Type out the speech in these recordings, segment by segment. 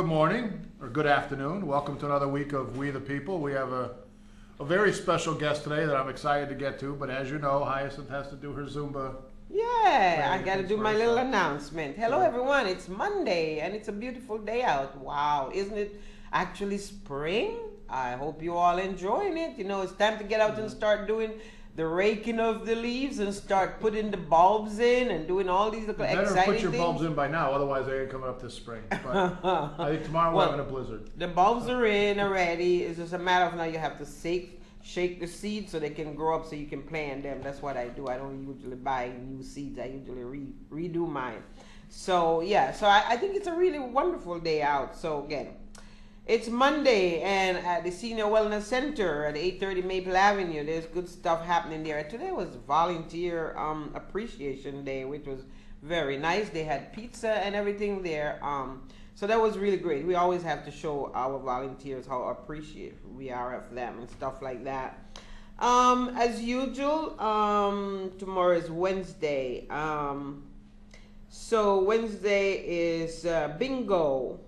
good morning, or good afternoon. Welcome to another week of We the People. We have a very special guest today that I'm excited to get to, but as you know, Hyacinth has to do her Zumba. Yeah, I got to do my little so- announcement. Hello, so- everyone. It's Monday, and it's a beautiful day out. Wow, isn't it actually spring? I hope you all enjoying it. You know, it's time to get out and start doing the raking of the leaves and start putting the bulbs in and doing all these little Better exciting put your things. bulbs in by now, otherwise they ain't coming up this spring. But I think tomorrow we're Well, having a blizzard. The bulbs are in already. It's just a matter of now you have to shake the seeds so they can grow up so you can plant them. That's what I do. I don't usually buy new seeds. I usually redo mine. So yeah, so I think it's a really wonderful day out. So again, it's Monday, and at the Senior Wellness Center at 830 Maple Avenue, there's good stuff happening there. Today was Volunteer Appreciation Day, which was very nice. They had pizza and everything there. So that was really great. We always have to show our volunteers how appreciative we are of them and stuff like that. As usual, tomorrow is Wednesday. So Wednesday is bingo.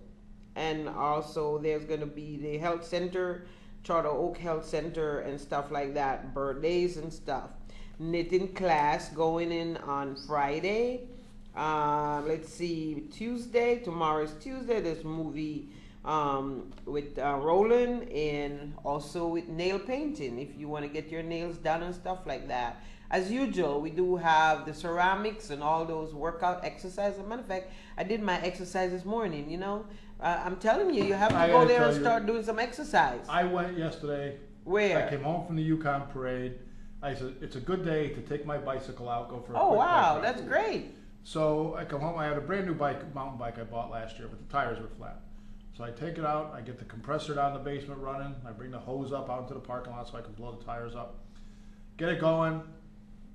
And also there's going to be the health center, Charter Oak Health Center and stuff like that, birthdays and stuff. Knitting class going in on Friday. Let's see, Tuesday, tomorrow is Tuesday, there's movie with Roland, and also with nail painting if you want to get your nails done and stuff like that. As usual, we do have the ceramics and all those workout exercises. As a matter of fact, I did my exercise this morning, you know. I'm telling you, you have to go there and start doing some exercise. I went yesterday. Where? I came home from the Yukon parade. I said, it's a good day to take my bicycle out, go for a Oh, quick wow, bike ride. that's great. So I come home, I had a brand new mountain bike I bought last year, but the tires were flat. So I take it out, I get the compressor down in the basement running, I bring the hose up out into the parking lot so I can blow the tires up. Get it going,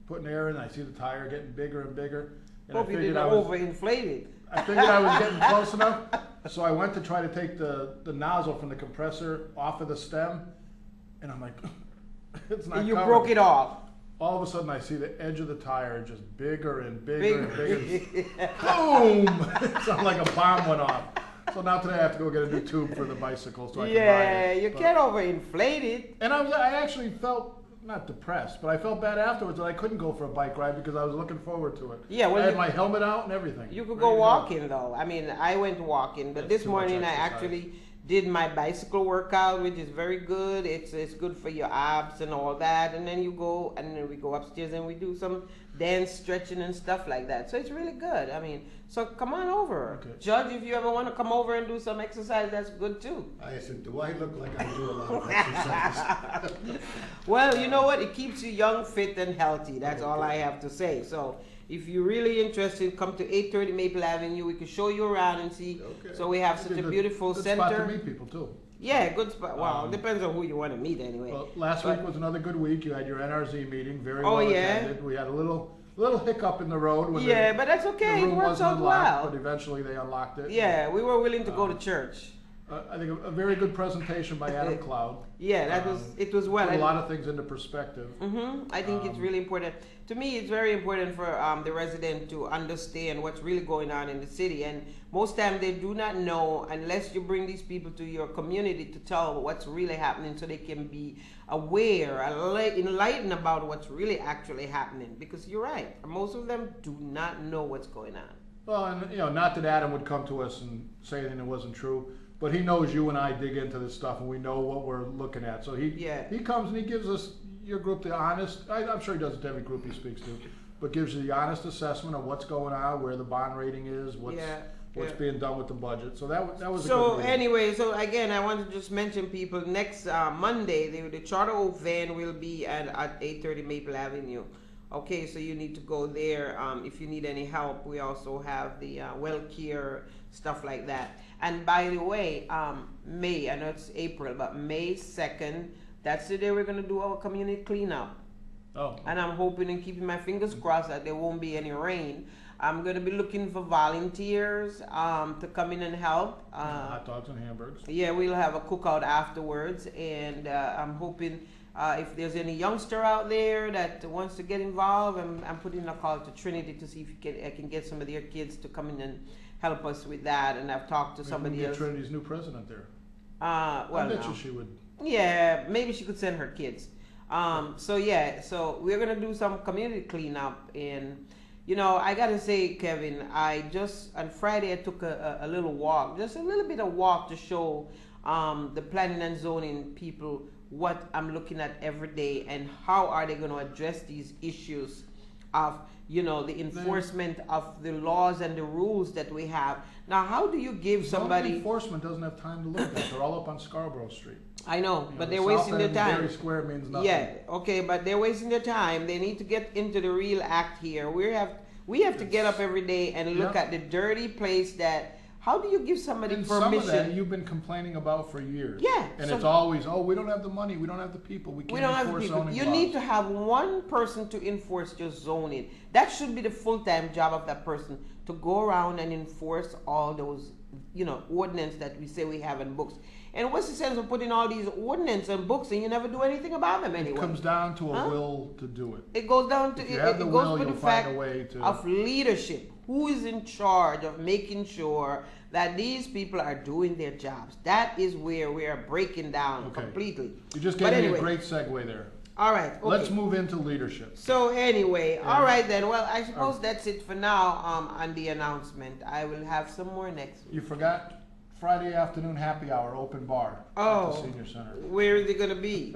putting air in, I see the tire getting bigger and bigger. And Hope you didn't overinflate it. I figured I was getting close enough, so I went to try to take the nozzle from the compressor off of the stem, and I'm like, it's not And you covered. broke it off. All of a sudden, I see the edge of the tire just bigger and bigger and bigger. Boom! It sounded like a bomb went off. So now today I have to go get a new tube for the bicycle so I can ride Yeah, it. you can't overinflate it. And I actually felt not depressed, but I felt bad afterwards that I couldn't go for a bike ride because I was looking forward to it. Yeah, well, I had my helmet out and everything. You could Ready go to walking though. I mean, I went walking, but That's this too much morning I exercise. actually did my bicycle workout, which is very good. It's good for your abs and all that. And then we go upstairs and we do some dance stretching and stuff like that. So it's really good. I mean, so come on over. Okay. Judge, if you ever want to come over and do some exercise, that's good too. I said, do I look like I do a lot of exercise? Well, you know what? It keeps you young, fit, and healthy. That's all I have to say. So if you're really interested, come to 830 Maple Avenue. We can show you around and see. Okay. So we have such a beautiful good center. spot to meet people too. Yeah, good spot. Well, it depends on who you want to meet anyway. Well, last week was another good week. You had your NRZ meeting, very Oh, well yeah? attended. We had a little hiccup in the road. When Yeah, the, but that's okay. The It room works wasn't out unlocked, well. but eventually they unlocked it. Yeah, we were willing to go to church. I think a very good presentation by Adam Cloud. Yeah, it was well. Put a lot of things into perspective. I think it's really important. To me, it's very important for the resident to understand what's really going on in the city. And most times they do not know unless you bring these people to your community to tell what's really happening so they can be aware, enlightened about what's really actually happening. Because you're right, most of them do not know what's going on. Well, and not that Adam would come to us and say anything that wasn't true, but he knows you and I dig into this stuff and we know what we're looking at. So he comes and he gives us, your group, the honest, I'm sure he does it to every group he speaks to, but gives you the honest assessment of what's going on, where the bond rating is, what's being done with the budget. So that was a good meeting. Anyway, so again, I want to just mention people, next Monday, the Charter Oak van will be at 830 Maple Avenue. Okay, so you need to go there if you need any help. We also have the well care, stuff like that. And by the way, May, I know it's April, but May 2nd, that's the day we're going to do our community cleanup. Oh. And I'm hoping and keeping my fingers crossed that there won't be any rain. I'm going to be looking for volunteers to come in and help. Hot dogs and hamburgers. Yeah, we'll have a cookout afterwards, and I'm hoping if there's any youngster out there that wants to get involved, I'm putting a call to Trinity to see if I can get some of their kids to come in and help us with that. And I've talked to Maybe somebody we can else. get Trinity's new president there. Well, I bet no. you she would. Yeah, maybe she could send her kids. So we're gonna do some community cleanup, and I gotta say, Kevin, on Friday I took a little walk, just a little bit of walk to show the planning and zoning people what I'm looking at every day and how are they going to address these issues of the enforcement of the laws and the rules that we have. Now, how do you give somebody enforcement doesn't have time to look at. They're all up on Scarborough Street. I know, but they're the wasting South their End, time. Berry Square means nothing. Yeah, okay, but they're wasting their time. They need to get into the real act here. We have to get up every day and look at the dirty place that. How do you give somebody and permission? Some of that you've been complaining about for years. Yeah, and it's always, we don't have the money, we don't have the people, we can't enforce zoning You laws. need to have one person to enforce your zoning. That should be the full-time job of that person, to go around and enforce all those, ordinance that we say we have in books. And what's the sense of putting all these ordinance and books and you never do anything about them anyway? It comes down to a will to do it. It goes down to if you have the will, goes to you'll the find fact a way to of leadership. Who is in charge of making sure that these people are doing their jobs? That is where we are breaking down completely. You just gave me a great segue there. All right. Okay. Let's move into leadership. So anyway, all right then. Well, I suppose that's it for now on the announcement. I will have some more next week. You forgot Friday afternoon happy hour, open bar at the Senior Center. Where is it going to be?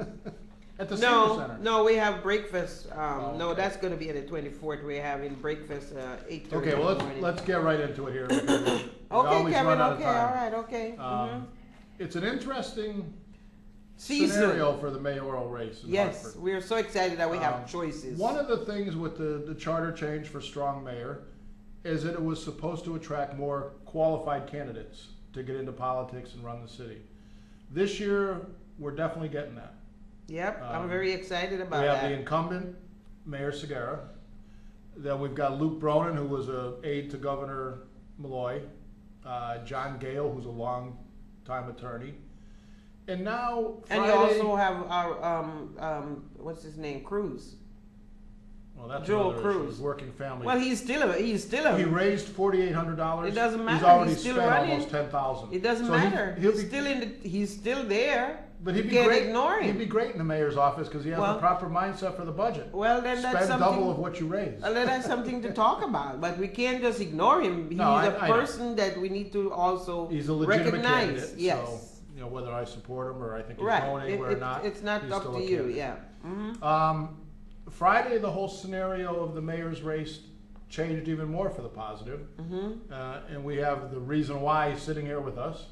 At the Senior Center. No, we have breakfast. No, okay. that's going to be at the 24th. We're having breakfast 8:30. Okay, well let's get right into it here. Okay, Kevin. Okay, all right. Okay. It's an interesting season scenario for the mayoral race. Yes, Hartford. we're so excited that we have choices. One of the things with the charter change for strong mayor is that it was supposed to attract more qualified candidates to get into politics and run the city. This year, we're definitely getting that. Yep, I'm very excited about that. We have that. the incumbent, Mayor Segura. Then we've got Luke Bronin, who was an aide to Governor Malloy. John Gale, who's a long-time attorney. And now Friday, and you also have our, what's his name, Cruz. Well, that's Joel another Cruz. issue, working family. Well, he's still a. He raised $4,800. It doesn't matter. He's already He's still spent running. almost $10,000. It doesn't matter. He's still there. But he'd you be can't great. ignore him. He'd be great in the mayor's office because he has the proper mindset for the budget. Well, then that's Spend something. double of what you raise. Then that's something to talk about. But we can't just ignore him. He's a person that we need to also He's a legitimate recognize. candidate. Yes. So, whether I support him or I think he's going anywhere or not. It's not he's up still to a you. candidate. Yeah. Friday, the whole scenario of the mayor's race changed even more for the positive. And we have the reason why he's sitting here with us.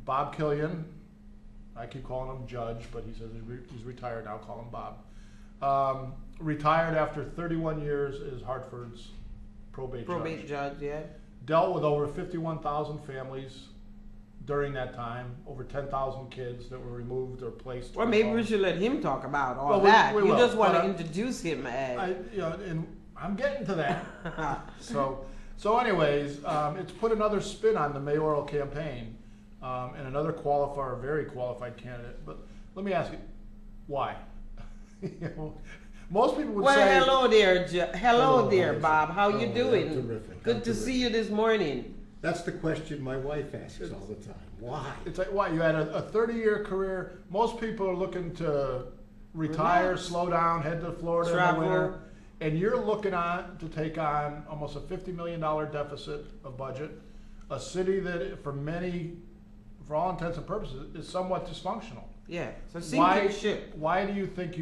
Bob Killian, I keep calling him Judge, but he says he's retired now, call him Bob. Retired after 31 years as Hartford's probate judge, yeah. Dealt with over 51,000 families during that time, over 10,000 kids that were removed or placed. Well, maybe we should let him talk about all that. We you will, just want to introduce him as. And I'm getting to that. So anyways, it's put another spin on the mayoral campaign, and another very qualified candidate. But let me ask you, why? Most people would say. Well, hello there, hello there, Bob. How you doing? Terrific. Good to see you this morning. That's the question my wife asks all the time. Why? It's like, why? You had a 30-year career. Most people are looking to retire, slow down, head to Florida Travel. in the winter. And you're looking to take on almost a $50 million deficit of budget. A city that, for all intents and purposes, is somewhat dysfunctional. Yeah, so sinking ship. Why do you think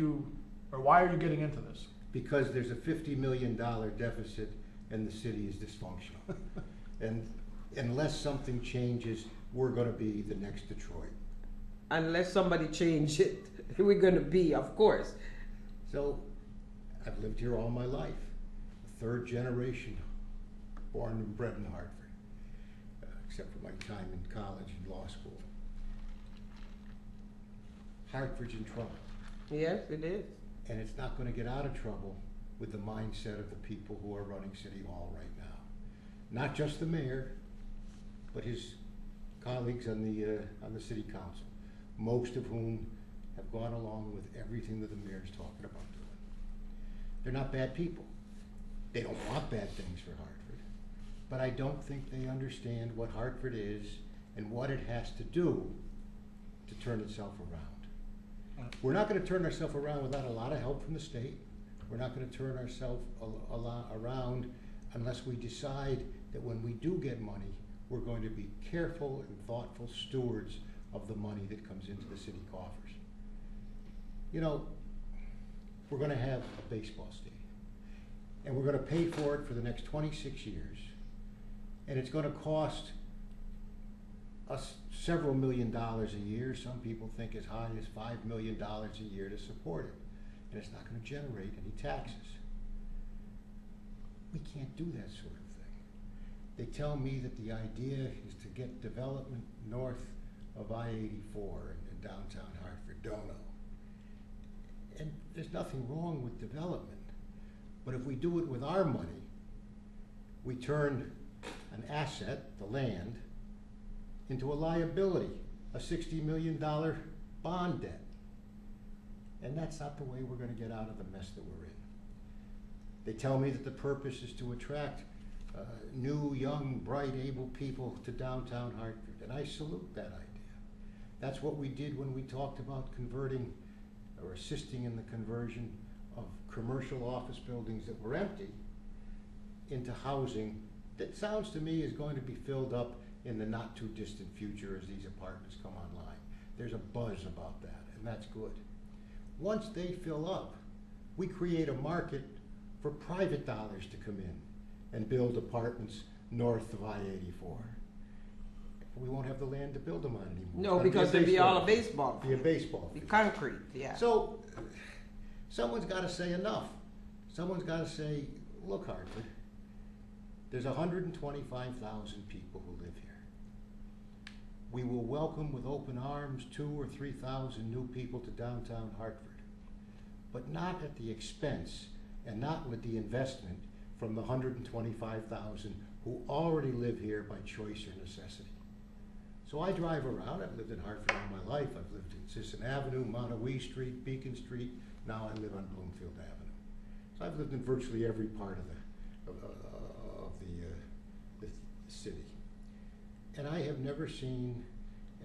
why are you getting into this? Because there's a $50 million deficit and the city is dysfunctional. And unless something changes, we're going to be the next Detroit. Unless somebody change it, we're going to be, of course. So I've lived here all my life, a third generation, born and bred in Hartford, except for my time in college and law school. Hartford's in trouble. Yes, it is. And it's not going to get out of trouble with the mindset of the people who are running City Hall right now. Not just the mayor, but his colleagues on the city council, most of whom have gone along with everything that the mayor's talking about doing. They're not bad people. They don't want bad things for Hartford. but I don't think they understand what Hartford is and what it has to do to turn itself around. We're not going to turn ourselves around without a lot of help from the state. We're not going to turn ourselves around unless we decide that when we do get money, we're going to be careful and thoughtful stewards of the money that comes into the city coffers. You know, we're going to have a baseball stadium, and we're going to pay for it for the next 26 years, and it's going to cost us several $1 million a year. Some people think as high as $5 million a year to support it, and it's not going to generate any taxes. We can't do that sort of thing. They tell me that the idea is to get development north of I-84 in downtown Hartford. Don't know. And there's nothing wrong with development, but if we do it with our money, we turn an asset, the land, into a liability, a $60 million bond debt. And that's not the way we're going to get out of the mess that we're in. They tell me that the purpose is to attract new, young, bright, able people to downtown Hartford, and I salute that idea. That's what we did when we talked about converting or assisting in the conversion of commercial office buildings that were empty into housing that sounds to me is going to be filled up in the not too distant future as these apartments come online. There's a buzz about that, and that's good. Once they fill up, we create a market for private dollars to come in and build apartments north of I-84. We won't have the land to build them on anymore. No, because it'll be all a baseball field. Be a baseball field. field. Concrete, yeah. So someone's got to say enough. Someone's got to say, look, Hartford, there's 125,000 people who live here. We will welcome with open arms 2,000 or 3,000 new people to downtown Hartford, but not at the expense and not with the investment from the 125,000 who already live here by choice or necessity. So I drive around. I've lived in Hartford all my life. I've lived in Sisson Avenue, Montague Street, Beacon Street. Now I live on Bloomfield Avenue. So I've lived in virtually every part of the city. And I have never seen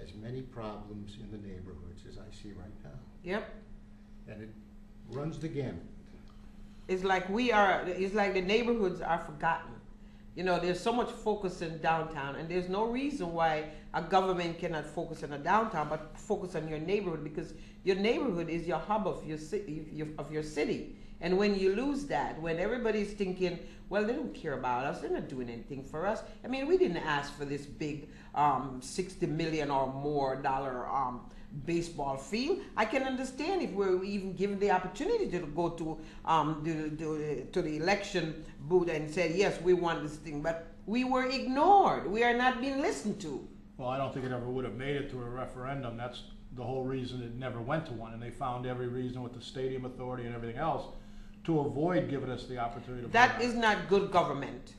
as many problems in the neighborhoods as I see right now. Yep. And it runs the gamut. It's like it's like the neighborhoods are forgotten. You know, there's so much focus in downtown, and there's no reason why a government cannot focus on a downtown, but focus on your neighborhood, because your neighborhood is your hub of your city. And when you lose that, when everybody's thinking, well, they don't care about us, they're not doing anything for us. I mean, we didn't ask for this big $60 million or more baseball field. I can understand if we're even given the opportunity to go to the election booth and say, yes, we want this thing, but we were ignored. We are not being listened to. Well, I don't think it ever would have made it to a referendum. That's the whole reason it never went to one, and they found every reason with the stadium authority and everything else to avoid giving us the opportunity to vote. That is not good government.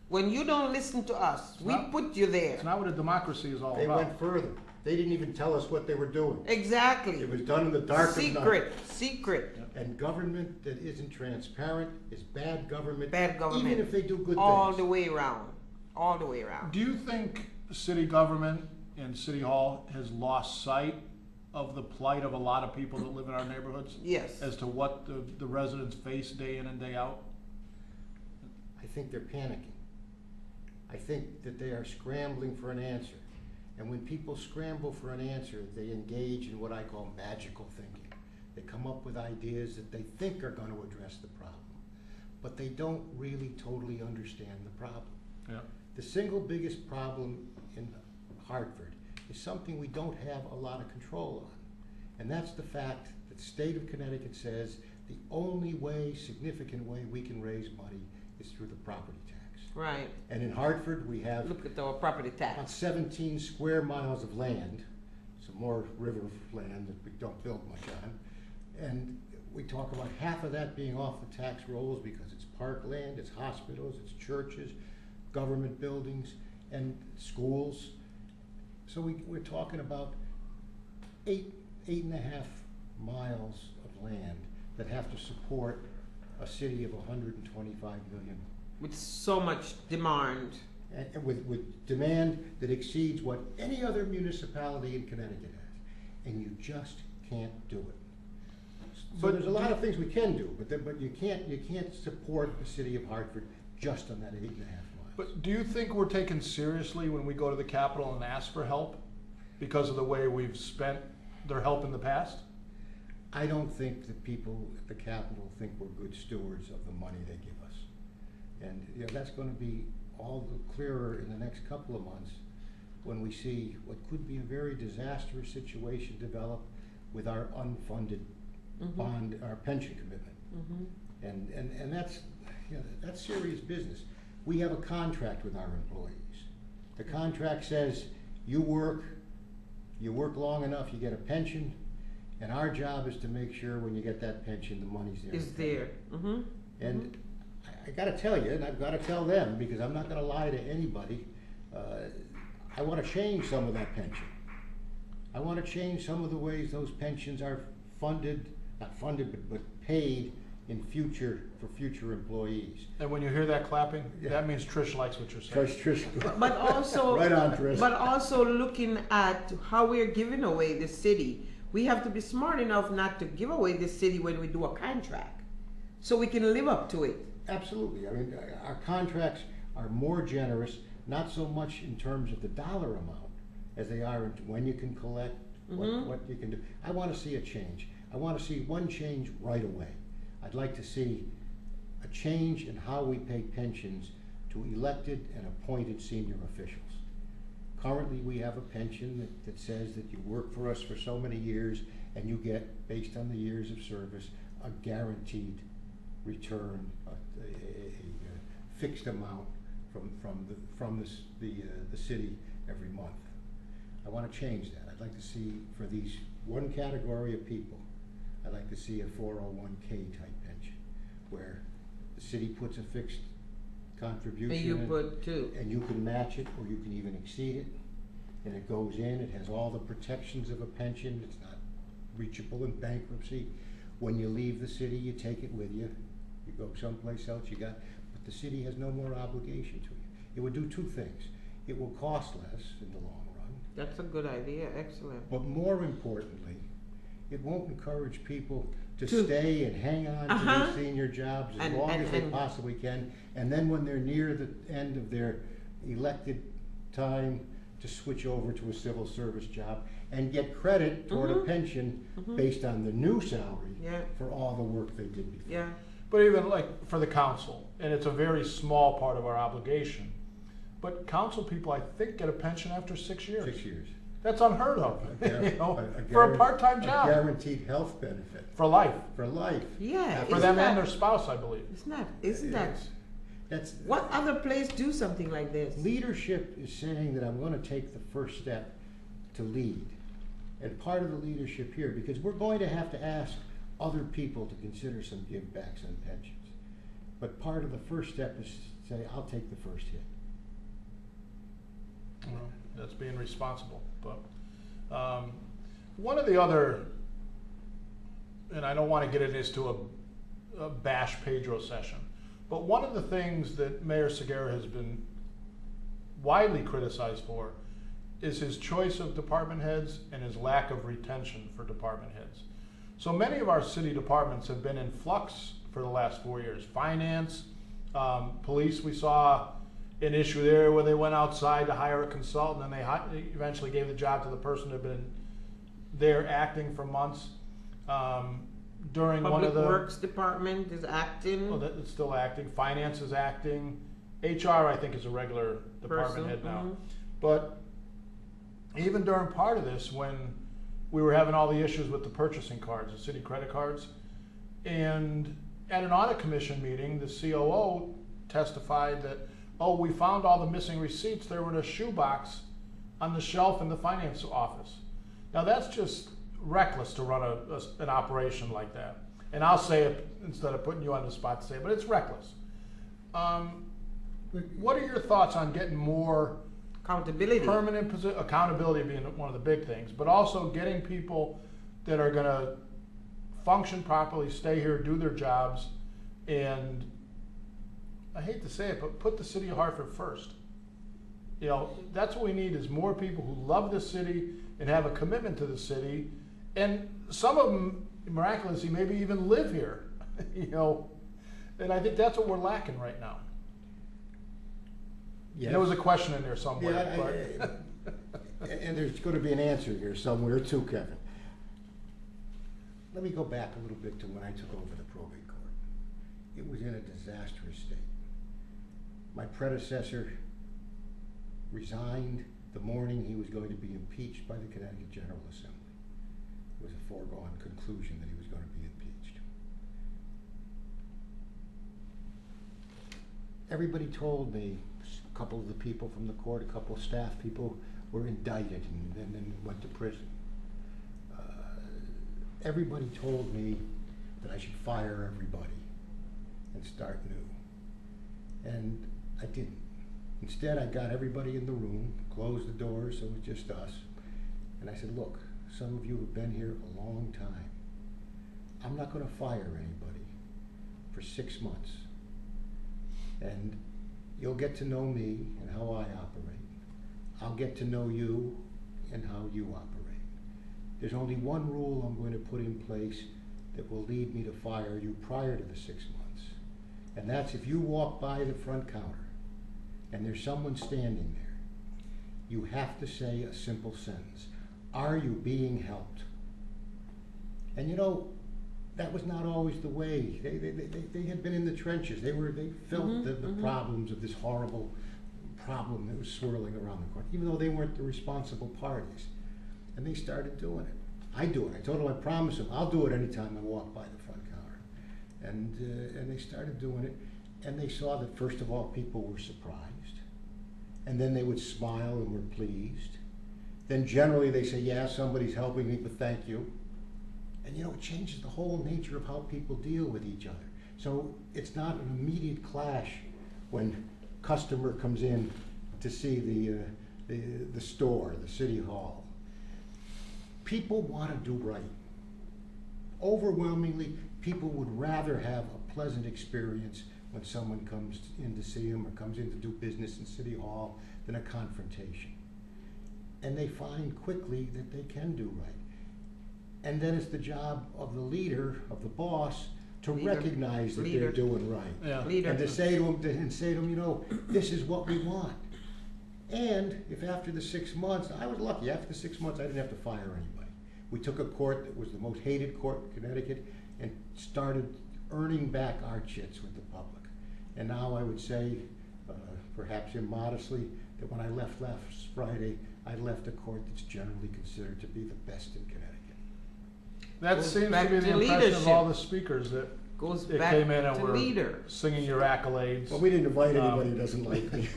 When you don't listen to us, we put you there. It's not what a democracy is all They about. went further. They didn't even tell us what they were doing. Exactly. It was done in the dark of night. Secret. And government that isn't transparent is bad government. Bad government. Even if they do good all things. the way around. All the way around. Do you think city government and City Hall has lost sight of the plight of a lot of people that live in our neighborhoods? Yes. As to what the residents face day in and day out? I think they're panicking. I think that they are scrambling for an answer. And when people scramble for an answer, they engage in what I call magical thinking. They come up with ideas that they think are going to address the problem, but they don't really totally understand the problem. Yeah. The single biggest problem in Hartford is something we don't have a lot of control on, and that's the fact that the state of Connecticut says the only way, significant way we can raise money is through the property tax. Right. And in Hartford, we have Look at the property about tax. 17 square miles of land, some more river land that we don't build much on, and we talk about half of that being off the tax rolls because it's parkland, it's hospitals, it's churches, government buildings, and schools. So we're talking about 8.5 miles of land that have to support a city of 125 million. With so much demand. and with demand that exceeds what any other municipality in Connecticut has, and you just can't do it. So But there's a lot of things we can do, but you can't support the city of Hartford just on that 8.5 miles. But do you think we're taken seriously when we go to the Capitol and ask for help because of the way we've spent their help in the past? I don't think the people at the Capitol think we're good stewards of the money they give us. And that's going to be all the clearer in the next couple of months when we see what could be a very disastrous situation develop with our unfunded bond, our pension commitment. And that's serious business. We have a contract with our employees. The contract says you work long enough, you get a pension, and our job is to make sure when you get that pension, the money's there. It's there. And I gotta tell you, and I've gotta tell them, because I'm not gonna lie to anybody, I wanna change some of that pension. I wanna change some of the ways those pensions are funded, not funded, but paid in for future employees. And when you hear that clapping, that means Trish likes what you're saying. Trish. But also, right on, Trish. But also looking at how we're giving away the city, we have to be smart enough not to give away the city when we do a contract, so we can live up to it. Absolutely. I mean, our contracts are more generous, not so much in terms of the dollar amount as they are in when you can collect, what you can do. I want to see a change. I want to see one change right away. I'd like to see a change in how we pay pensions to elected and appointed senior officials. Currently, we have a pension that says that you work for us for so many years and you get, based on the years of service, a guaranteed return, a fixed amount from the city every month. I want to change that. I'd like to see, for these one category of people, I'd like to see a 401k type pension, where the city puts a fixed contribution And you in, put too. and you can match it, or you can even exceed it, and it goes in, it has all the protections of a pension, it's not reachable in bankruptcy. When you leave the city, you take it with you, you go someplace else, but the city has no more obligation to you. It would do two things. It will cost less in the long run. That's a good idea, excellent. But more importantly, it won't encourage people to stay and hang on to their senior jobs as long as they possibly can, and then when they're near the end of their elected time, to switch over to a civil service job and get credit toward a pension based on the new salary for all the work they did before. Yeah. But even like for the council, and it's a very small part of our obligation, but council people, I think, get a pension after 6 years. 6 years. That's unheard of, for a part-time job. A guaranteed health benefit. For life. For life. Yeah. For them and their spouse, I believe. Isn't that? That's What other place do something like this? leadership is saying that I'm going to take the first step to lead. And part of the leadership here, because we're going to have to ask other people to consider some give backs on pensions. But part of the first step is to say, I'll take the first hit. Well, that's being responsible. But one of the other, and I don't want to get into a bash Pedro session, but one of the things that Mayor Segura has been widely criticized for is his choice of department heads and his lack of retention for department heads. So many of our city departments have been in flux for the last 4 years. Finance, police, we saw an issue there where they went outside to hire a consultant and they eventually gave the job to the person who had been there acting for months. During one of the Public Works Department is acting. well, it's still acting. Finance is acting. HR, I think, is a regular department head now. But even during part of this, when we were having all the issues with the purchasing cards, the city credit cards, and at an audit commission meeting, the COO testified that, oh, we found all the missing receipts. They were in a shoebox on the shelf in the finance office. Now that's just reckless to run an operation like that. And I'll say it instead of putting you on the spot to say it, but it's reckless. What are your thoughts on getting more Accountability. permanent accountability being one of the big things, but also getting people that are going to function properly, stay here, do their jobs, and I hate to say it, but put the city of Hartford first. You know, that's what we need is more people who love the city and have a commitment to the city. And some of them, miraculously, maybe even live here, you know. And I think that's what we're lacking right now. Yes. There was a question in there somewhere. Yeah, and there's going to be an answer here somewhere too, Kevin. Let me go back a little bit to when I took over the probate court. It was in a disastrous state. My predecessor resigned the morning he was going to be impeached by the Connecticut General Assembly. It was a foregone conclusion that he was going to be impeached. Everybody told me, a couple of the people from the court, a couple of staff people were indicted and then went to prison. Everybody told me that I should fire everybody and start new. And I didn't. Instead, I got everybody in the room, closed the doors so it was just us. And I said, look, some of you have been here a long time. I'm not going to fire anybody for 6 months. And you'll get to know me and how I operate. I'll get to know you and how you operate. There's only one rule I'm going to put in place that will lead me to fire you prior to the 6 months. And that's if you walk by the front counter and there's someone standing there, you have to say a simple sentence. Are you being helped? And you know, that was not always the way. They had been in the trenches. They felt the problems of this horrible problem that was swirling around the court, even though they weren't the responsible parties. And they started doing it. I do it. I told them, I promise them, I'll do it anytime I walk by the front counter. And they started doing it, and they saw that first of all, people were surprised. And then they would smile and were pleased. Then generally they say, yeah, somebody's helping me, but thank you. And you know, it changes the whole nature of how people deal with each other. So it's not an immediate clash when customer comes in to see the store, the city hall. People want to do right. Overwhelmingly, people would rather have a pleasant experience when someone comes in to see them or comes in to do business in City Hall than a confrontation. And they find quickly that they can do right. And then it's the job of the leader, of the boss, to recognize that they're doing right. Yeah. And to say to them, you know, this is what we want. And if after the 6 months, I was lucky, after the 6 months I didn't have to fire anybody. We took a court that was the most hated court in Connecticut and started earning back our chits with the public. And now I would say, perhaps immodestly, that when I left last Friday, I left a court that's generally considered to be the best in Connecticut. That seems to be the impression of all the speakers that came in and were singing your accolades. Well, we didn't invite anybody who doesn't like me.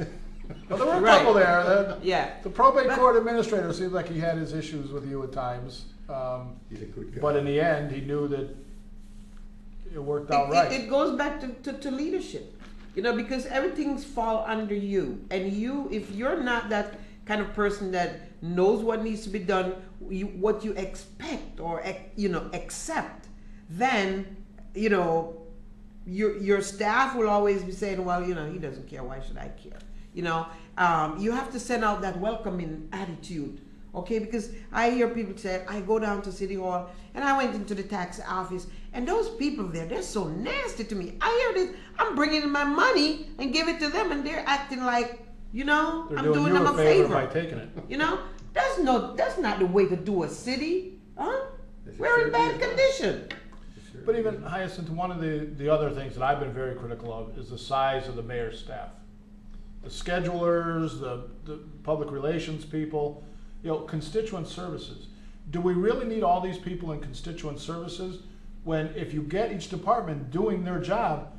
Well, there were a couple there. Yeah. The probate court administrator seemed like he had his issues with you at times. He's a good guy. But in the end, he knew that it worked out right. It goes back to leadership, you know, because everything's fall under you. And you, if you're not that kind of person that knows what needs to be done, what you expect or, you know, accept, then, you know, your staff will always be saying, well, you know, he doesn't care, why should I care? You know, you have to send out that welcoming attitude, okay? Because I hear people say, I go down to City Hall and I went into the tax office and those people there, they're so nasty to me. I hear this, I'm bringing in my money and give it to them and they're acting like, you know, They're I'm doing them a favor favor by taking it. You know, that's not the way to do a city, huh? We're in bad condition. But even, Hyacinth, one of the other things that I've been very critical of is the size of the mayor's staff. The schedulers, the public relations people, you know, constituent services. Do we really need all these people in constituent services when if you get each department doing their job,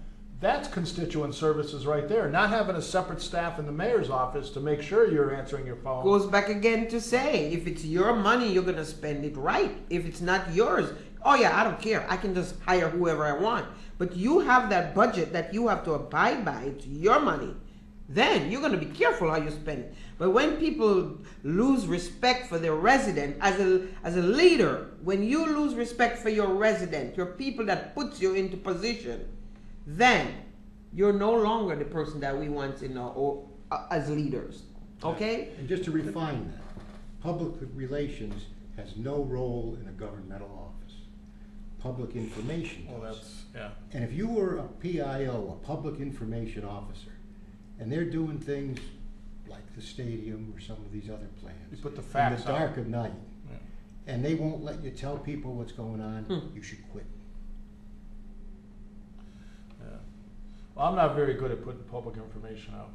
that's constituent services right there. Not having a separate staff in the mayor's office to make sure you're answering your phone. Goes back again to say, if it's your money, you're going to spend it right. If it's not yours, oh yeah, I don't care. I can just hire whoever I want. But you have that budget that you have to abide by. It's your money. Then you're going to be careful how you spend it. But when people lose respect for their resident, as a leader, when you lose respect for your resident, your people that puts you into position, then you're no longer the person that we want to know as leaders. Okay? And just to refine that, public relations has no role in a governmental office. Public information Well, does. that's, yeah. And if you were a PIO, a public information officer, and they're doing things like the stadium or some of these other plans, You put the facts in the dark out. of night, Yeah. and they won't let you tell people what's going on, you should quit. Yeah. Well, I'm not very good at putting public information out.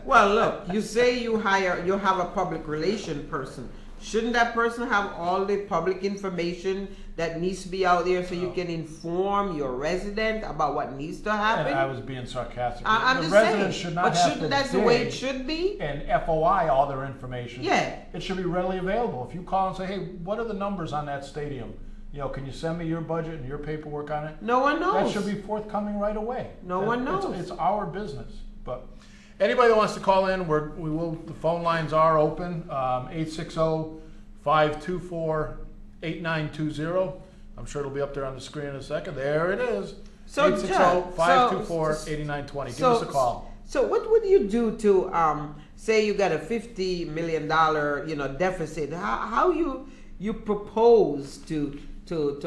Well, look, you say you have a public relation person. Shouldn't that person have all the public information that needs to be out there so you can inform your resident about what needs to happen? And I was being sarcastic. I'm The just residents saying, should not but have shouldn't to that's the way it dig should be? and FOI all their information. Yeah. It should be readily available. If you call and say, hey, what are the numbers on that stadium? You know, can you send me your budget and your paperwork on it? No one knows. That should be forthcoming right away. No one knows. It's our business. But anybody that wants to call in, the phone lines are open. 860-524-8920. I'm sure it'll be up there on the screen in a second. There it is. So, 860-524-8920. Give us a call. So what would you do to say you got a $50 million deficit? How you propose to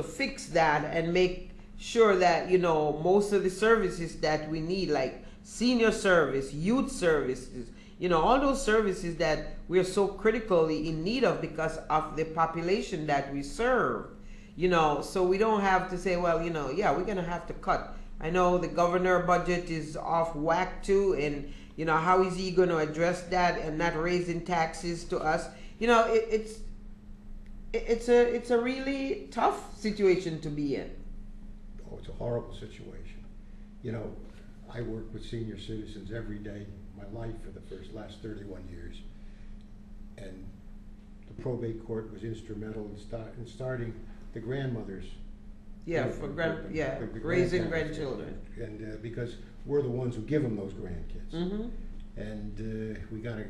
fix that and make sure that most of the services that we need, like senior service, youth services, all those services that we're so critically in need of because of the population that we serve, so we don't have to say, well, yeah, we're gonna have to cut. I know the governor budget is off whack too, and how is he going to address that and not raising taxes to us? It's a really tough situation to be in. Oh, it's a horrible situation. I work with senior citizens every day of my life for the last 31 years. And the probate court was instrumental in starting the grandmothers. Yeah, for raising grandchildren. And because we're the ones who give them those grandkids. Mm-hmm. And we got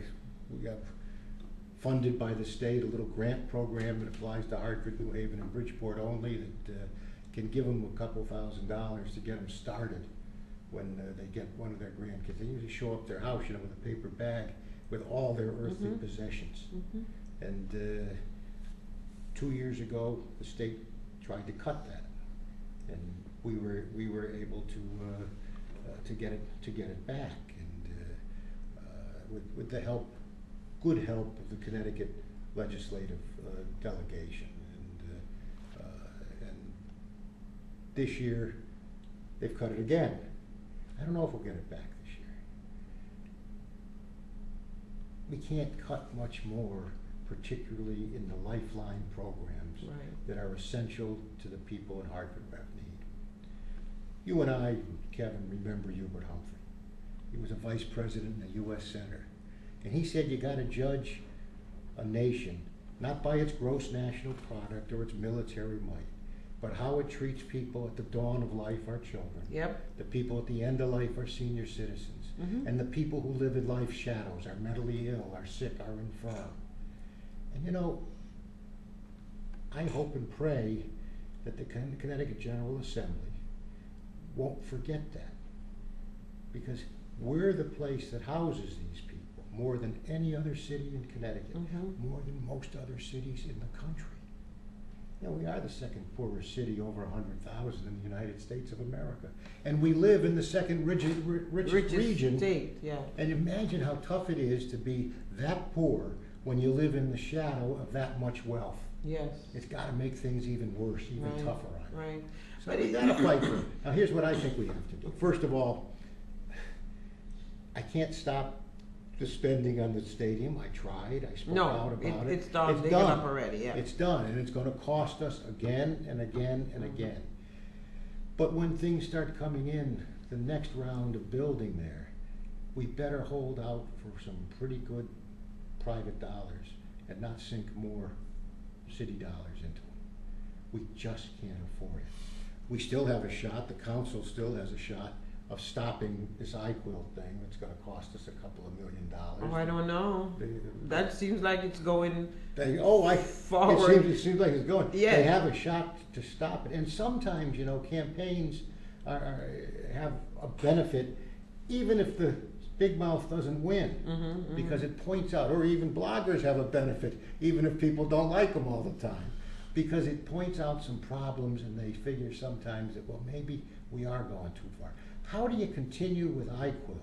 funded by the state a little grant program that applies to Hartford, New Haven, and Bridgeport only that can give them a couple $1,000s to get them started when they get one of their grandkids. They usually show up their house, with a paper bag with all their earthly possessions. Mm-hmm. And 2 years ago, the state tried to cut that, and we were able to get it back, and with the good help of the Connecticut legislative delegation, and this year they've cut it again. I don't know if we'll get it back this year. We can't cut much more, particularly in the lifeline programs that are essential to the people in Hartford who have need. You and I, Kevin, remember Hubert Humphrey. He was a vice president and a U.S. senator. And he said you got to judge a nation not by its gross national product or its military might, but how it treats people at the dawn of life, our children. Yep. The people at the end of life, our senior citizens. Mm-hmm. And the people who live in life's shadows, our mentally ill, our sick, our infirm. And I hope and pray that the Connecticut General Assembly won't forget that, because we're the place that houses these people more than any other city in Connecticut, more than most other cities in the country. We are the second poorest city, over 100,000 in the United States of America. And we live in the second richest region. State, yeah. And imagine how tough it is to be that poor when you live in the shadow of that much wealth. Yes. It's got to make things even worse, even tougher on you. Right. So we got to fight for it. Now here's what I think we have to do. First of all, I can't stop the spending on the stadium. I tried. I spoke out about it. It's done. It's done up already. Yeah. It's done, and it's going to cost us again and again and again. But when things start coming in, the next round of building there, we better hold out for some pretty good private dollars and not sink more city dollars into them. We just can't afford it. We still have a shot. The council still has a shot of stopping this iQuilt thing. It's going to cost us a couple of $1 million. Oh, I don't know. That seems like it's going forward. It seems like it's going. Yeah. They have a shot to stop it. And sometimes, campaigns have a benefit, even if the Big Mouth doesn't win because it points out, or even bloggers have a benefit, even if people don't like them all the time, because it points out some problems and they figure sometimes that, well, maybe we are going too far. How do you continue with IQIL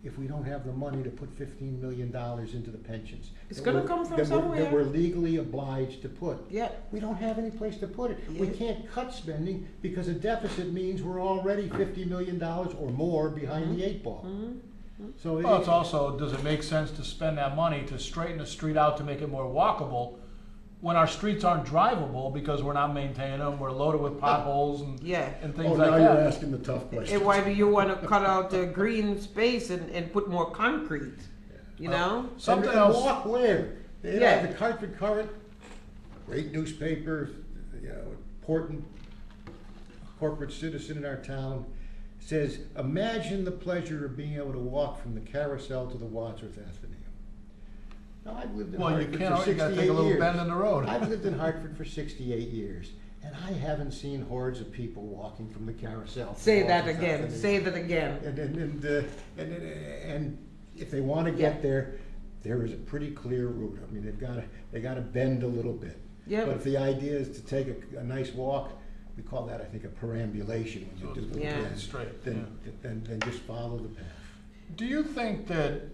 if we don't have the money to put $15 million into the pensions? It's going to come from somewhere. That we're legally obliged to put. Yeah. We don't have any place to put it. Yeah. We can't cut spending because a deficit means we're already $50 million or more behind the 8 ball. So Well, it's also, does it make sense to spend that money to straighten a street out to make it more walkable when our streets aren't drivable because we're not maintaining them, we're loaded with potholes and things like now that? you're asking the tough questions. And why do you want to cut out the green space and put more concrete? You know? Something and else. Walk where? They Yeah. have the Hartford Current, great newspaper, you know, important corporate citizen in our town, says, imagine the pleasure of being able to walk from the Carousel to the Wadsworth Athenaeum. Now, I've lived in Hartford for 68 you gotta take a little years. bend in the road. I've lived in Hartford for 68 years, and I haven't seen hordes of people walking from the Carousel. to Say that Wadsworth again. Athenaeum. Say that again. And if they want to get there is a pretty clear route. I mean, they got to bend a little bit. Yeah. But if the idea is to take a nice walk, we call that, I think, a perambulation when you do the Yeah. bend. Straight, Then just follow the path. Do you think that,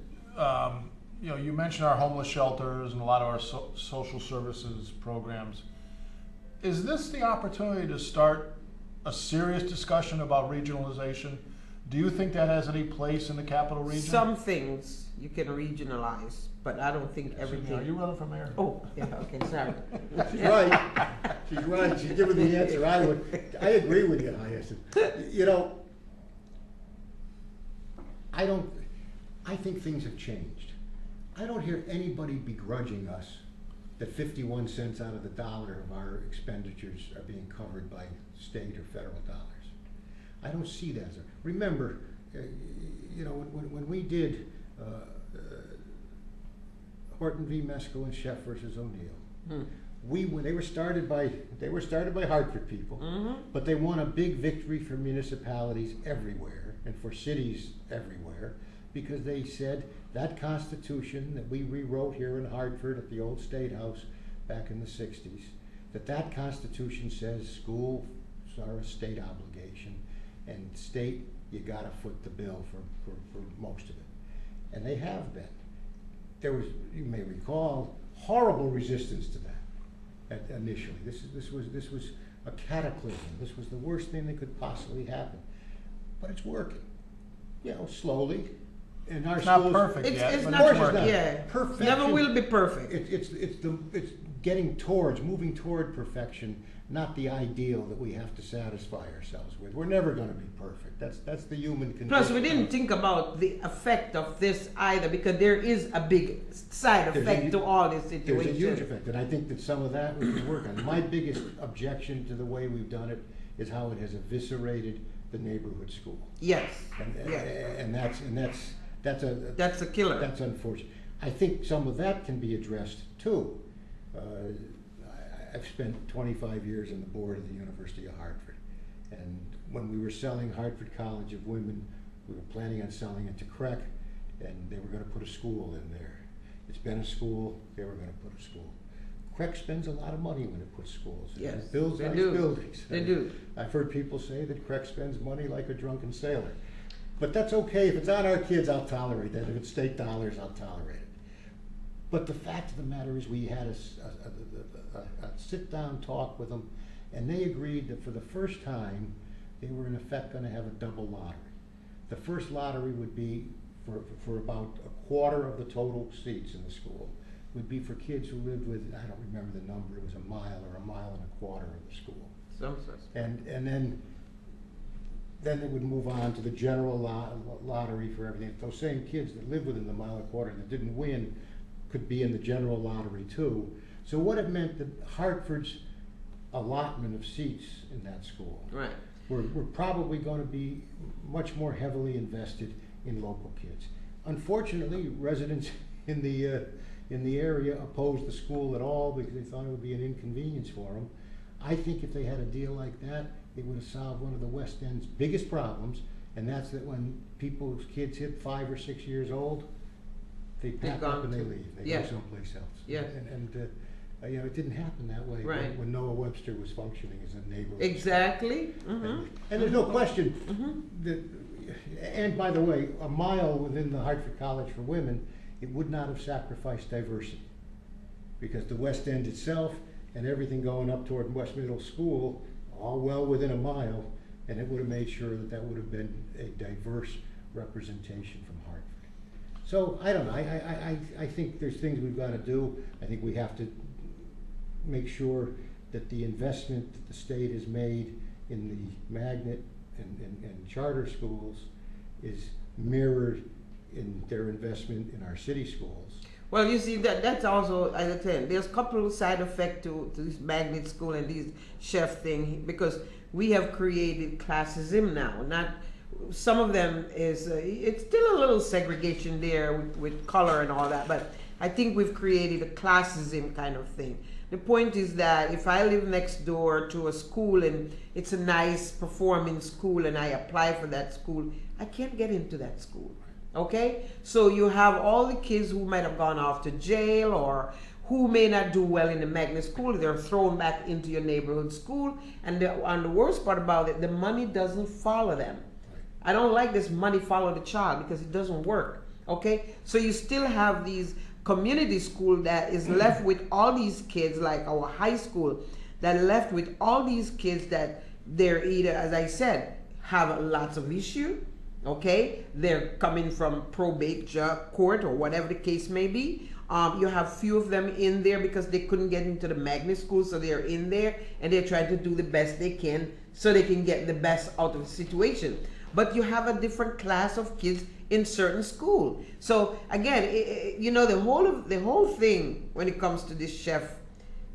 you mentioned our homeless shelters and a lot of our social services programs. Is this the opportunity to start a serious discussion about regionalization? Do you think that has any place in the capital region? Some things you can regionalize, but I don't think everything. Are you running for mayor? Oh, yeah, okay, sorry. She's right. She's right. She's giving the answer. I agree with you, Hyacinth. You know, I think things have changed. I don't hear anybody begrudging us that 51 cents out of the dollar of our expenditures are being covered by state or federal dollars. I don't see that as remember, when we did Horton v. Mesco and Sheff versus O'Neill, they were started by Hartford people, but they won a big victory for municipalities everywhere and for cities everywhere because they said that Constitution that we rewrote here in Hartford at the old State House back in the 60s, that Constitution says schools are a state obligation, and state, you gotta foot the bill for most of it. And they have been. There was, you may recall, horrible resistance to that initially. This was a cataclysm. This was the worst thing that could possibly happen. But it's working, slowly. And our It's schools, not perfect It's, yet, it's but not it's working. Yeah. Perfection. Never will be perfect. It's moving toward perfection, not the ideal that we have to satisfy ourselves with. We're never going to be perfect. That's the human condition. Plus, we didn't think about the effect of this either, because there is a big side effect to all this situation. There's a huge effect, and I think that some of that we can work on. My biggest objection to the way we've done it is how it has eviscerated the neighborhood school. Yes. And that's a killer. That's unfortunate. I think some of that can be addressed too. I've spent 25 years on the board of the University of Hartford, and when we were selling Hartford College of Women, we were planning on selling it to CREC, and they were going to put a school in there. It's been a school. They were going to put a school. CREC spends a lot of money when it puts schools. Yes, It builds they nice do. buildings. They do. I've heard people say that CREC spends money like a drunken sailor. But that's okay. If it's on our kids, I'll tolerate that. If it's state dollars, I'll tolerate it. But the fact of the matter is we had a sit-down talk with them, and they agreed that for the first time, they were in effect going to have a double lottery. The first lottery would be for about a quarter of the total seats in the school, would be for kids who lived with, I don't remember the number, it was a mile or a mile and a quarter of the school. Some such. And then they would move on to the general lottery for everything. Those same kids that lived within the mile and a quarter that didn't win could be in the general lottery too. So what it meant that Hartford's allotment of seats in that school were probably going to be much more heavily invested in local kids. Unfortunately, residents in the area opposed the school at all because they thought it would be an inconvenience for them. I think if they had a deal like that, it would have solved one of the West End's biggest problems, And that's that when people's kids hit 5 or 6 years old, they pack gone up and they to- leave. They yeah. go someplace else. Yeah. And you know, it didn't happen that way Right. when Noah Webster was functioning as a neighborhood. Exactly. And there's no question that, and by the way, a mile within the Hartford College for Women, it would not have sacrificed diversity. Because the West End itself and everything going up toward West Middle School, all well within a mile, and it would have made sure that that would have been a diverse representation from Hartford. So, I don't know, I think there's things we've got to do. I think we have to make sure that the investment that the state has made in the magnet and charter schools is mirrored in their investment in our city schools. Well, you see, that's also, as I said, there's a couple of side effects to this magnet school and these chef thing, because we have created classism now. Not some of them is it's still a little segregation there with color and all that, but I think we've created a classism kind of thing. The point is that if I live next door to a school and it's a nice performing school and I apply for that school, I can't get into that school. Okay? So you have all the kids who might have gone off to jail or who may not do well in the magnet school, they're thrown back into your neighborhood school. And the worst part about it, the money doesn't follow them. I don't like this money follow the child because it doesn't work. Okay? So you still have these community school that is left with all these kids, like our high school, that left with all these kids that they're either, as I said, have lots of issue. Okay, they're coming from probate court or whatever the case may be. You have few of them in there because they couldn't get into the magnet school, so they're in there and they're trying to do the best they can so they can get the best out of the situation. But you have a different class of kids in certain school. So again, you know, the whole thing when it comes to this chef,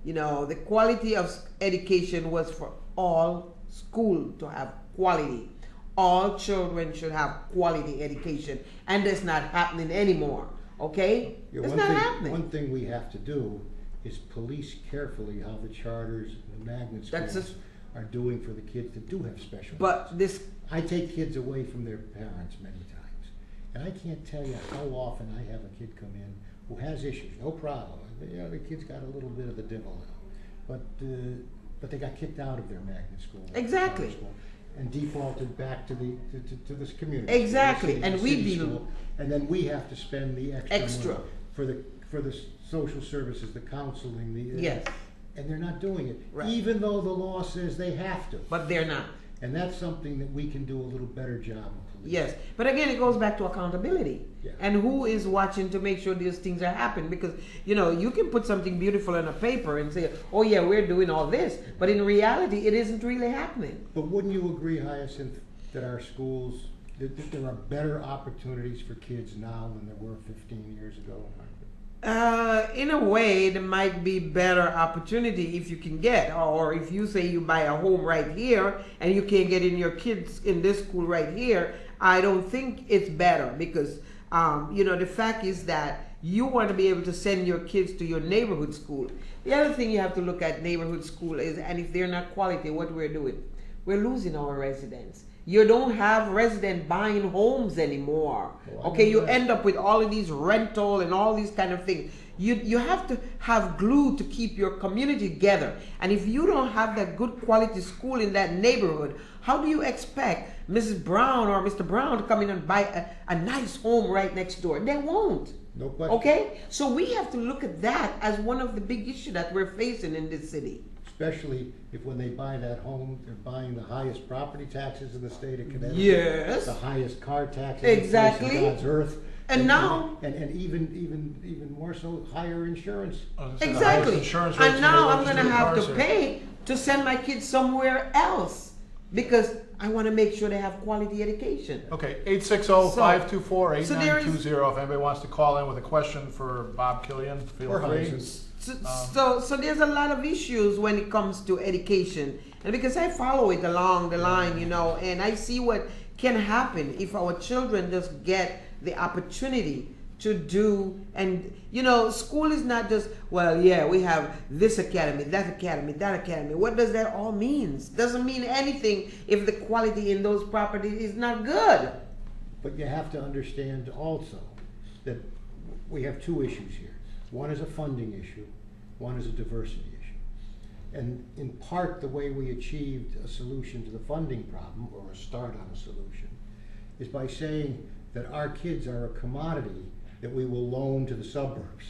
you know, the quality of education was for all school to have quality. All children should have quality education, and that's not happening anymore. Okay, Yeah, it's not happening. One thing we have to do is police carefully how the charters and the magnet schools are doing for the kids that do have special needs. I take kids away from their parents many times, and I can't tell you how often I have a kid come in who has issues, no problem. You know, the kid's got a little bit of the devil now, but they got kicked out of their magnet school. Exactly. School, and defaulted back to this community. Exactly, School, and we deal. And then we have to spend the extra money for the social services, the counseling, yes. And they're not doing it, right. Even though the law says they have to. But they're not. And that's something that we can do a little better job of. Yes, but again, it goes back to accountability. Yeah. And who is watching to make sure these things are happening? Because, you know, you can put something beautiful in a paper and say, oh yeah, we're doing all this. But in reality, it isn't really happening. But wouldn't you agree, Hyacinth, that our schools, that there are better opportunities for kids now than there were 15 years ago? In a way, there might be better opportunity if you can get, or if you say you buy a home right here and you can't get in your kids in this school right here, I don't think it's better because, you know, the fact is that you want to be able to send your kids to your neighborhood school. The other thing you have to look at neighborhood school is, and if they're not quality, what we're doing, we're losing our residents. You don't have resident buying homes anymore. Okay, you end up with all of these rental and all these kind of things. You have to have glue to keep your community together. And if you don't have that good quality school in that neighborhood, how do you expect Mrs. Brown or Mr. Brown to come in and buy a nice home right next door? They won't. No question. Okay? So we have to look at that as one of the big issues that we're facing in this city. Especially if when they buy that home, they're buying the highest property taxes in the state of Connecticut. Yes. The highest car taxes exactly. in God's earth. And now, and even more so, higher insurance. Exactly. And now I'm going to have to pay to send my kids somewhere else because I want to make sure they have quality education. Okay, 860-524-8920. If anybody wants to call in with a question for Bob Killian, feel free. So there's a lot of issues when it comes to education, and because I follow it along the line, you know, and I see what can happen if our children just get the opportunity to do. And you know, school is not just, well, yeah, we have this academy, that academy, that academy. What does that all mean? Doesn't mean anything if the quality in those properties is not good. But you have to understand also that we have two issues here. One is a funding issue, one is a diversity issue. And in part, the way we achieved a solution to the funding problem, or a start on a solution, is by saying that our kids are a commodity that we will loan to the suburbs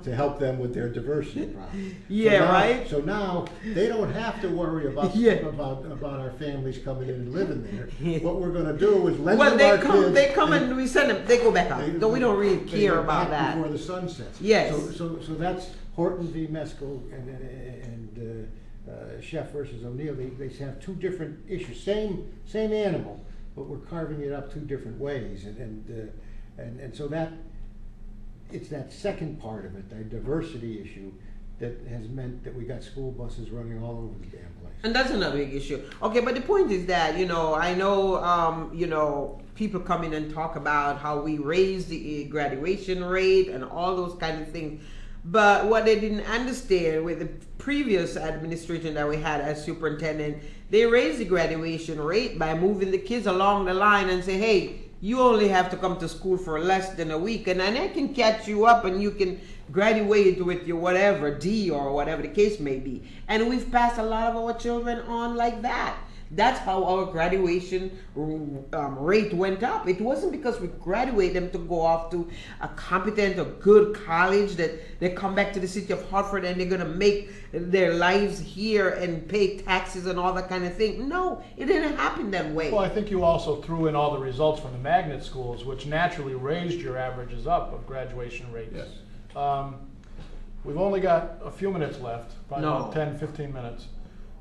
to help them with their diversity problem. Yeah, so now, right? So now they don't have to worry about Yeah. about our families coming in and living there. What we're going to do is lend Well, them they our come, kids. they come and we send them. They go back out. No, we don't really They care go about back that. before the sun sets. Yes. So that's Horton v. Meskel and Chef versus O'Neill. They have two different issues. Same animal, but we're carving it up two different ways. And so that it's that second part of it, the diversity issue, that has meant that we got school buses running all over the damn place. And that's another big issue. Okay, but the point is that, you know, I know, you know, people come in and talk about how we raised the graduation rate and all those kind of things. But what they didn't understand with the previous administration that we had as superintendent, they raised the graduation rate by moving the kids along the line and say, hey, you only have to come to school for less than a week, and then I can catch you up and you can graduate with your whatever, D or whatever the case may be. And we've passed a lot of our children on like that. That's how our graduation rate went up. It wasn't because we graduate them to go off to a competent or good college that they come back to the city of Hartford and they're going to make their lives here and pay taxes and all that kind of thing. No, it didn't happen that way. Well, I think you also threw in all the results from the magnet schools, which naturally raised your averages up of graduation rates. Yes. We've only got a few minutes left, probably No. about 10, 15 minutes.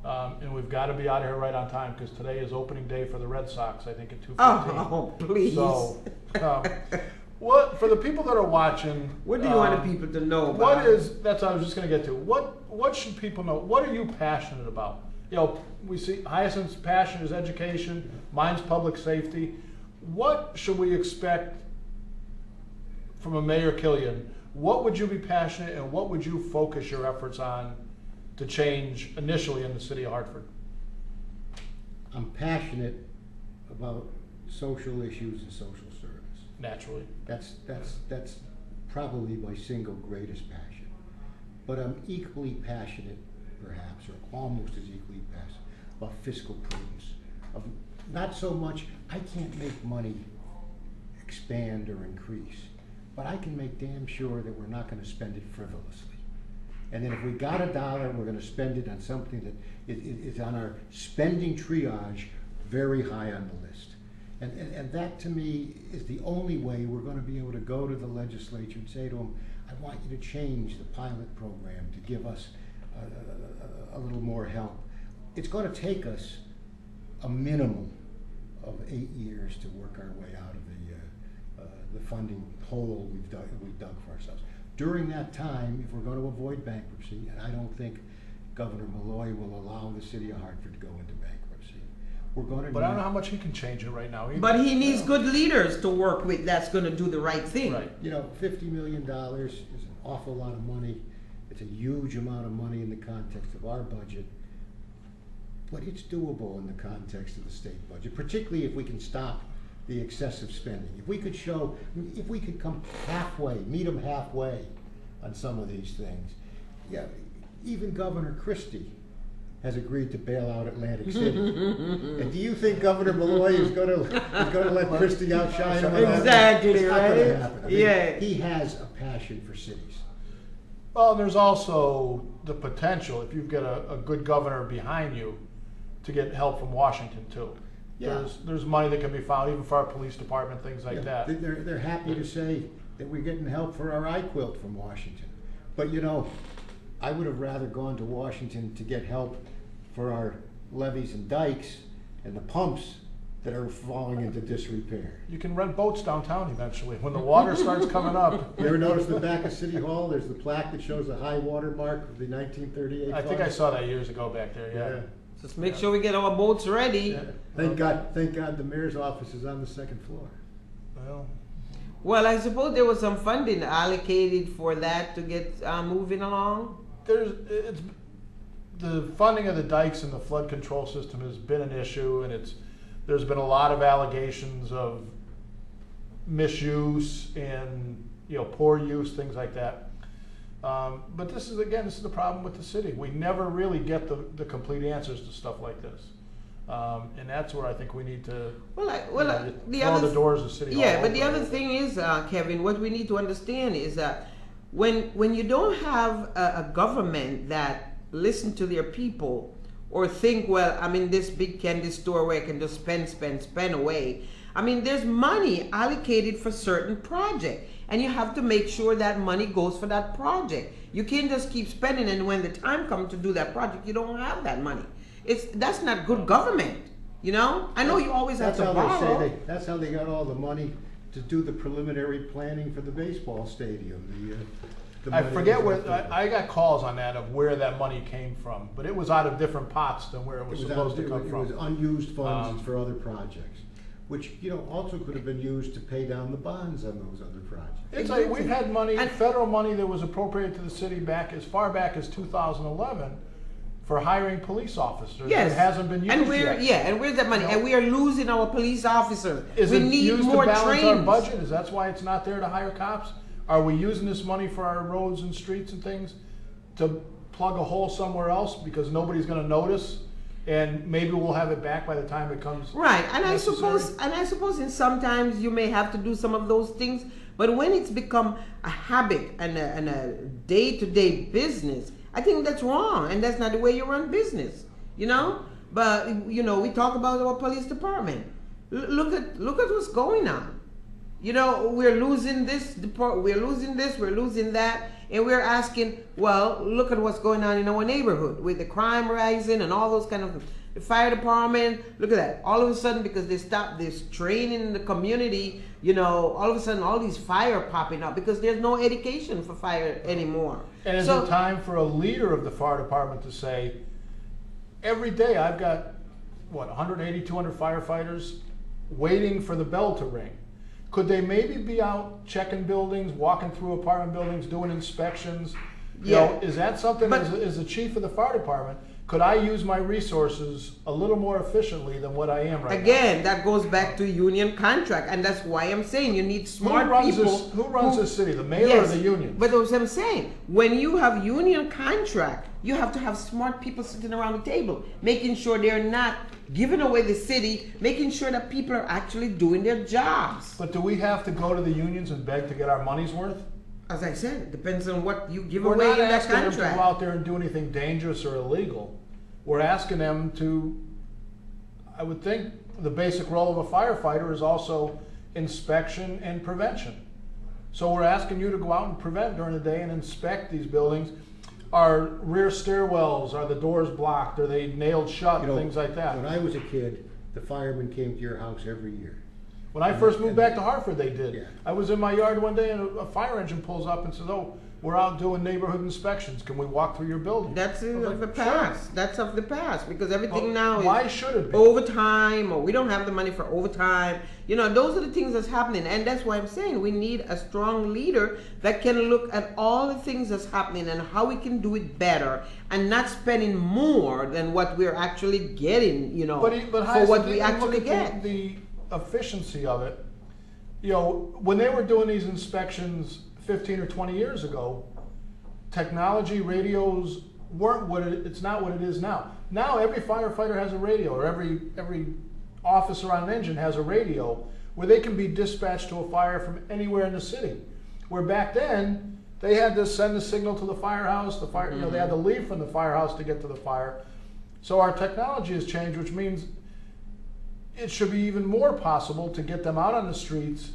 And we've got to be out of here right on time because today is opening day for the Red Sox, I think at 2:15. Oh, please. So, what for the people that are watching? What do you want the people to know about? That's what I was just going to get to. What should people know? What are you passionate about? You know, we see Hyacinth's passion is education, mine's public safety. What should we expect from a Mayor Killian? What would you be passionate and what would you focus your efforts on to change initially in the city of Hartford? I'm passionate about social issues and social service. Naturally. That's probably my single greatest passion. But I'm equally passionate, perhaps, or almost as equally passionate about fiscal prudence. Of not so much, I can't make money expand or increase, but I can make damn sure that we're not going to spend it frivolously. And then if we got $1, we're going to spend it on something that is on our spending triage very high on the list. And that to me is the only way we're going to be able to go to the legislature and say to them, I want you to change the pilot program to give us a little more help. It's going to take us a minimum of 8 years to work our way out of the funding hole we've dug for ourselves. During that time, if we're going to avoid bankruptcy, and I don't think Governor Malloy will allow the city of Hartford to go into bankruptcy, we're going to. But I don't know how much he can change it right now either. But he needs good leaders to work with that's going to do the right thing. Right. You know, $50 million is an awful lot of money. It's a huge amount of money in the context of our budget. But it's doable in the context of the state budget, particularly if we can stop the excessive spending. If we could come halfway, meet them halfway on some of these things. Yeah, even Governor Christie has agreed to bail out Atlantic City. And do you think Governor Malloy is going to let Christie outshine him? Exactly, It's not right? gonna happen. I mean, Yeah. he has a passion for cities. Well, there's also the potential, if you've got a good governor behind you, to get help from Washington too. Yeah. There's money that can be found even for our police department, things like that. They're happy to say that we're getting help for our I-quilt from Washington. But you know, I would have rather gone to Washington to get help for our levees and dikes and the pumps that are falling into disrepair. You can rent boats downtown eventually when the water starts coming up. You ever notice the back of City Hall? There's the plaque that shows the high water mark of the 1938 I think flood. I saw that years ago back there, yeah. Just make sure we get our boats ready. Yeah. Thank God the mayor's office is on the second floor. Well, Well, I suppose there was some funding allocated for that to get moving along. The funding of the dikes and the flood control system has been an issue, and there's been a lot of allegations of misuse and poor use, things like that. But this is the problem with the city. We never really get the complete answers to stuff like this, and that's where I think we need to throw the doors of City Hall. Yeah, but the other thing is, Kevin, what we need to understand is that when you don't have a government that listen to their people or think, well, I'm in this big candy store where I can just spend away. I mean, there's money allocated for certain project, and you have to make sure that money goes for that project. You can't just keep spending, and when the time comes to do that project, you don't have that money. That's not good government, I know you always have to borrow. That's how they got all the money to do the preliminary planning for the baseball stadium. I forget where, I got calls on that of where that money came from, but it was out of different pots than where it was supposed to come from. It was unused funds for other projects, which, also could have been used to pay down the bonds on those other projects. It's like we've had money, federal money that was appropriated to the city as far back as 2011 for hiring police officers. Yes. It hasn't been used yet. Yeah, and where's that money? And we are losing our police officers. Is we it need used more to balance trains. our budget? Is that why it's not there to hire cops? Are we using this money for our roads and streets and things to plug a hole somewhere else because nobody's going to notice, and maybe we'll have it back by the time it comes right? And necessary? I suppose in sometimes you may have to do some of those things, but when it's become a habit and a day-to-day business, I think that's wrong, and that's not the way you run business. But we talk about our police department. Look at what's going on. We're losing this, we're losing this, we're losing that, and we're asking, well, look at what's going on in our neighborhood with the crime rising and all those kind of things. The fire department, look at that. All of a sudden, because they stopped this training in the community, all of a sudden all these fire popping up because there's no education for fire anymore. And is it time for a leader of the fire department to say, every day I've got, 180, 200 firefighters waiting for the bell to ring? Could they maybe be out checking buildings, walking through apartment buildings, doing inspections? Is that something, as the chief of the fire department, could I use my resources a little more efficiently than what I am right now? Again, that goes back to union contract, and that's why I'm saying you need smart people. Who runs this city, the mayor or the union? But that's what I'm saying. When you have union contract, you have to have smart people sitting around the table, making sure they're not giving away the city, making sure that people are actually doing their jobs. But do we have to go to the unions and beg to get our money's worth? As I said, it depends on what you give away in that We're not asking them to contract. go out there and do anything dangerous or illegal. We're asking them to, I would think the basic role of a firefighter is also inspection and prevention. So we're asking you to go out and prevent during the day and inspect these buildings. Are rear stairwells, are the doors blocked, are they nailed shut, things like that. When I was a kid, the firemen came to your house every year. When I first moved back to Hartford, they did. Yeah. I was in my yard one day and a fire engine pulls up and says, "Oh, we're out doing neighborhood inspections. Can we walk through your building?" That's of the "Sure." past. That's of the past because everything Well, now why is should it be? overtime, or we don't have the money for overtime. Those are the things that's happening, and that's why I'm saying we need a strong leader that can look at all the things that's happening and how we can do it better, and not spending more than what we're actually getting. But for what we look actually at get. the efficiency of it. When they were doing these inspections 15 or 20 years ago, technology, radios weren't it's not what it is now. Now every firefighter has a radio, or every officer on an engine has a radio where they can be dispatched to a fire from anywhere in the city. Where back then, they had to send the signal to the firehouse, they had to leave from the firehouse to get to the fire. So our technology has changed, which means it should be even more possible to get them out on the streets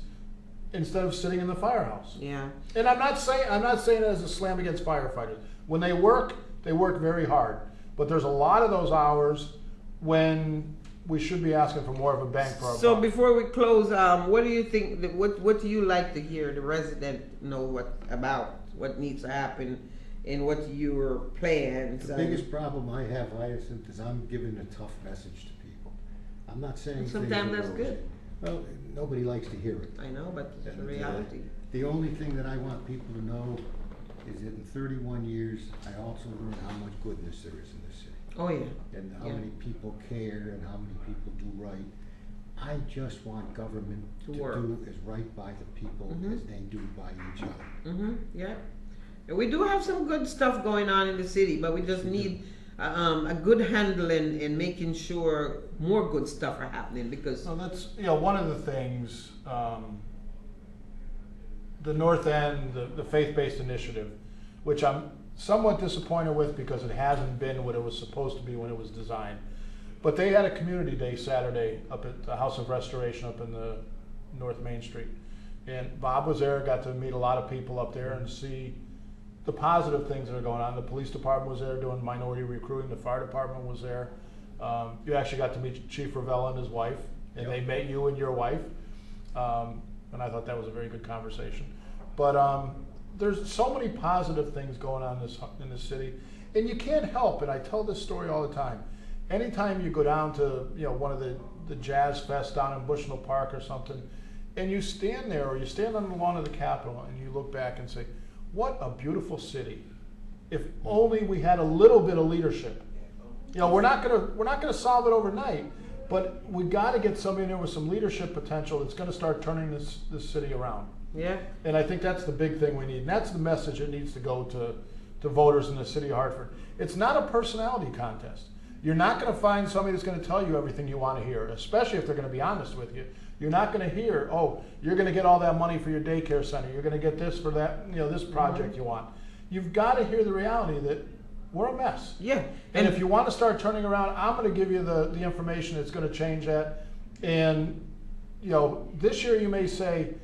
instead of sitting in the firehouse. Yeah. And I'm not saying it as a slam against firefighters. When they work very hard. But there's a lot of those hours when we should be asking for more of a bang for our So buck. before we close, what do you think? What do you like to hear the resident know what needs to happen, and what your plans? The biggest problem I have, Hyacinth, is I'm giving a tough message to people. I'm not saying Sometimes things are that's rosy. good. Well, nobody likes to hear it. I know, but it's a And, reality. the only thing that I want people to know is that in 31 years, I also learned how much goodness there is in this city. Oh yeah. And how Yeah. many people care and how many people do right. I just want government To to work. do as right by the people Mhm. as they do by each other. Mm-hmm. Yeah. And we do have some good stuff going on in the city, but we just need a good handle in making sure more good stuff are happening because. So that's, one of the things, the North End, the faith-based initiative, which I'm somewhat disappointed with because it hasn't been what it was supposed to be when it was designed. But they had a community day Saturday up at the House of Restoration up in the North Main Street. And Bob was there, got to meet a lot of people up there and see the positive things that are going on. The police department was there doing minority recruiting. The fire department was there. You actually got to meet Chief Ravella and his wife, and they met you and your wife. And I thought that was a very good conversation. But there's so many positive things going on in this city, and you can't help. And I tell this story all the time. Anytime you go down to one of the jazz fests down in Bushnell Park or something, and you stand there or you stand on the lawn of the Capitol and you look back and say, what a beautiful city. If only we had a little bit of leadership. We're not gonna solve it overnight, but we got to get somebody in there with some leadership potential that's going to start turning this city around. Yeah. And I think that's the big thing we need. And that's the message that needs to go to voters in the city of Hartford. It's not a personality contest. You're not going to find somebody that's going to tell you everything you want to hear, especially if they're going to be honest with you. You're not going to hear, oh, you're going to get all that money for your daycare center. You're going to get this for that, this project you want. You've got to hear the reality that we're a mess. Yeah. And if you want to start turning around, I'm going to give you the information that's going to change that. And, this year you may say,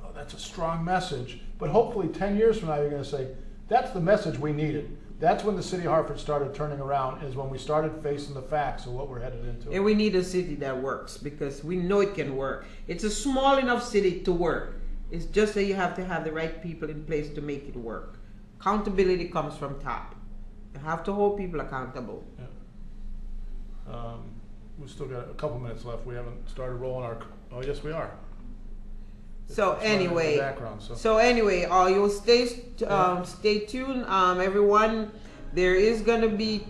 oh, that's a strong message. But hopefully 10 years from now, you're going to say, that's the message we needed. That's when the city of Hartford started turning around, is when we started facing the facts of what we're headed into. And we need a city that works because we know it can work. It's a small enough city to work. It's just that you have to have the right people in place to make it work. Accountability comes from top. You have to hold people accountable. Yeah. We've still got a couple minutes left. We haven't started rolling our. Oh, yes, we are. So It's running in the anyway, background, you'll stay tuned, everyone. There is gonna be.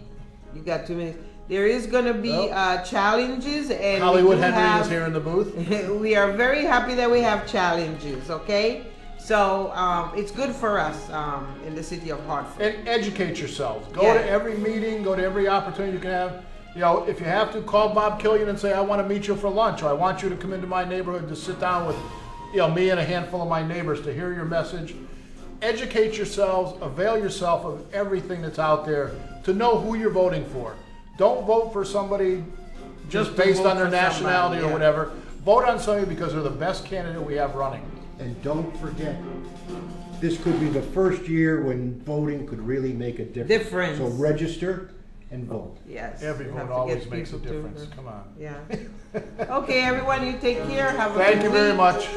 You got 2 minutes. There is gonna be challenges, and Hollywood Henry is here in the booth. We are very happy that we have challenges. Okay. So it's good for us in the city of Hartford. And educate yourselves. Go to every meeting. Go to every opportunity you can have. If you have to, call Bob Killian and say, I want to meet you for lunch, or I want you to come into my neighborhood to sit down with me and a handful of my neighbors to hear your message. Educate yourselves. Avail yourself of everything that's out there to know who you're voting for. Don't vote for somebody just based on their nationality or whatever. Vote on somebody because they're the best candidate we have running. And don't forget, this could be the first year when voting could really make a difference. So register and vote. Yes. Every vote always makes a difference. Come on. Yeah. Okay, everyone, you take care. Have a Thank good you very week. much.